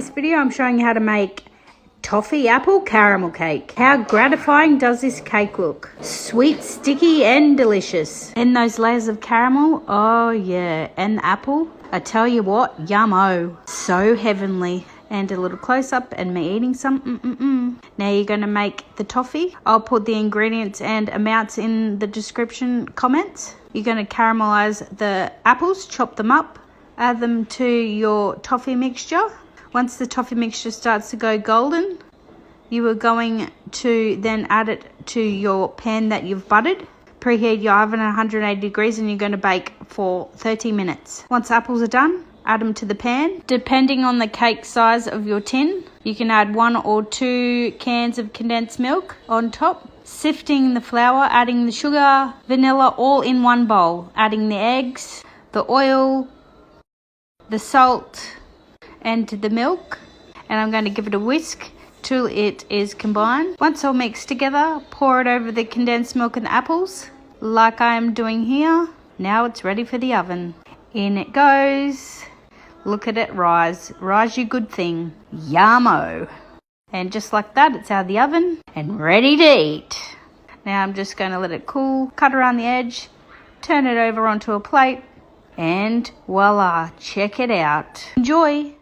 this video, I'm showing you how to make toffee apple caramel cake. How gratifying does this cake look? Sweet, sticky, and delicious. And those layers of caramel, oh yeah. And the apple, I tell you what, yummo. So heavenly. And a little close-up and me eating some. Now you're going to make the toffee. I'll put the ingredients and amounts in the description comments. You're going to caramelize the apples, chop them up, add them to your toffee mixture. Once the toffee mixture starts to go golden, you are going to then add it to your pan that you've buttered. Preheat your oven at 180 degrees and you're going to bake for 30 minutes. Once apples are done, add them to the pan. Depending on the cake size of your tin, you can add 1 or 2 cans of condensed milk on top. Sifting the flour, adding the sugar, vanilla all in one bowl. Adding the eggs, the oil, the salt, and the milk. And I'm going to give it a whisk till it is combined. Once all mixed together, pour it over the condensed milk and the apples, like I am doing here. Now it's ready for the oven. In it goes. Look at it rise. Rise, you good thing. Yummo. And just like that, it's out of the oven and ready to eat. Now I'm just going to let it cool, cut around the edge, turn it over onto a plate, and voila, check it out. Enjoy.